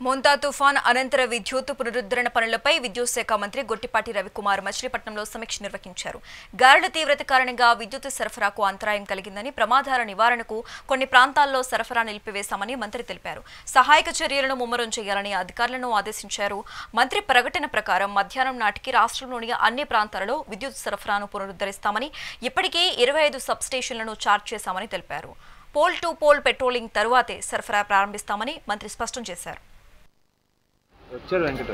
మోంతా తుఫాన్ అనంతర విద్యుత్ పునరుద్ధరణ పనులపై విద్యుత్ శాఖ మంత్రి గొట్టిపాటి రవికుమార్ మచిలీపట్నంలో సమీక్ష నిర్వహించారు. గాలుల తీవ్రత కారణంగా విద్యుత్ సరఫరాకు అంతరాయం కలిగిందని, ప్రమాదాల నివారణకు కొన్ని ప్రాంతాల్లో సరఫరా నిలిపివేశామని మంత్రి తెలిపారు. సహాయక చర్యలను ముమ్మరం చేయాలని అధికారులను ఆదేశించారు. మంత్రి ప్రకటన ప్రకారం మధ్యాహ్నం నాటికి రాష్ట్రంలోని అన్ని ప్రాంతాలలో విద్యుత్ సరఫరాను పునరుద్ధరిస్తామని, ఇప్పటికే 25 సబ్ స్టేషన్లను చార్జ్ చేశామని తెలిపారు. పోల్ టు పోల్ పెట్రోలింగ్ తరువాతే సరఫరా ప్రారంభిస్తామని మంత్రి స్పష్టం చేశారు. వచ్చారు వెంకట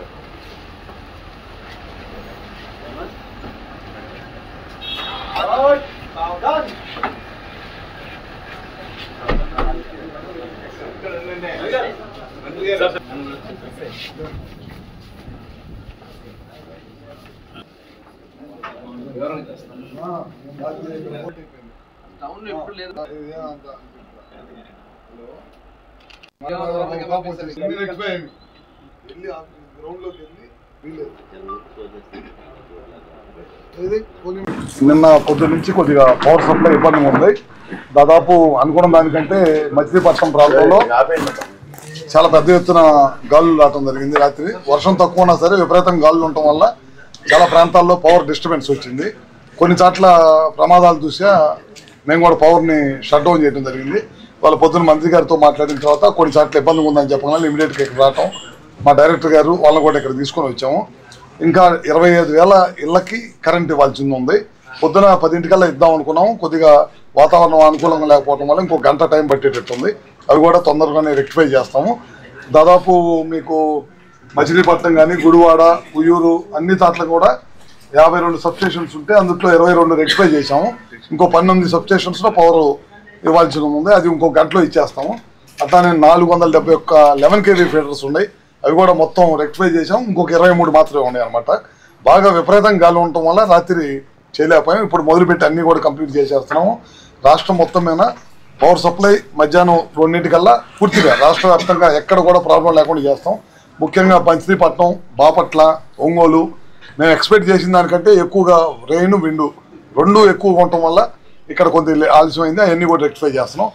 టౌన్ ఎప్పుడు లేదు. నిన్న పొద్దు నుంచి కొద్దిగా పవర్ సప్లై ఇబ్బందిగా ఉంది. దాదాపు అనుకున్న దానికంటే మచిలీపట్నం ప్రాంతంలో చాలా పెద్ద ఎత్తున గాలులు రావడం జరిగింది. రాత్రి వర్షం తక్కువ ఉన్నా సరే విపరీతంగా గాలులు ఉండటం వల్ల చాలా ప్రాంతాల్లో పవర్ డిస్టర్బెన్స్ వచ్చింది. కొన్ని చోట్ల ప్రమాదాలు చూసా మేము కూడా పవర్ని షట్ డౌన్ చేయడం జరిగింది. వాళ్ళ పొద్దున్న మంత్రి గారితో మాట్లాడిన తర్వాత కొన్ని చోట్ల ఇబ్బందిగా ఉందని చెప్పగానే ఇమీడియట్గా ఇక్కడ రావటం, మా డైరెక్టర్ గారు వాళ్ళని కూడా ఇక్కడ తీసుకొని వచ్చాము. ఇంకా 25,000 ఇళ్లకి కరెంట్ ఇవ్వాల్సి ఉంది. పొద్దున 10 ఇద్దాం అనుకున్నాము. కొద్దిగా వాతావరణం అనుకూలంగా లేకపోవడం వల్ల ఇంకో గంట టైం పట్టేటట్టుంది. అవి కూడా తొందరగానే రెక్టిఫై చేస్తాము. దాదాపు మీకు మచిలీపట్నం కానీ, గుడివాడ, ఉయ్యూరు అన్ని చోట్ల కూడా 52 సబ్స్టేషన్స్ ఉంటే అందులో 22 రెక్టిఫై చేశాము. ఇంకో 19 సబ్స్టేషన్స్లో పవర్ ఇవ్వాల్సి ఉంది. అది ఇంకో గంటలో ఇచ్చేస్తాము. అట్లానే 471 11 kV ఫీడర్స్ ఉన్నాయి. అవి కూడా మొత్తం రెక్టిఫై చేసాం. ఇంకొక 23 మాత్రమే ఉన్నాయి అనమాట. బాగా విపరీతంగా గాలి ఉండటం వల్ల రాత్రి చేయలేకపోయాం. ఇప్పుడు మొదలుపెట్టి అన్నీ కూడా కంప్లీట్ చేసేస్తున్నాము. రాష్ట్రం మొత్తం మీద పవర్ సప్లై మధ్యాహ్నం 2 పూర్తిగా రాష్ట్ర వ్యాప్తంగా ఎక్కడ కూడా ప్రాబ్లం లేకుండా చేస్తాం. ముఖ్యంగా మచిలీపట్నం, బాపట్ల, ఒంగోలు మేము ఎక్స్పెక్ట్ చేసిన దానికంటే ఎక్కువగా రెయిన్, విండు 2 ఎక్కువగా ఉండటం వల్ల ఇక్కడ కొంత ఆలస్యమైంది. అవన్నీ కూడా రెక్టిఫై చేస్తున్నాం.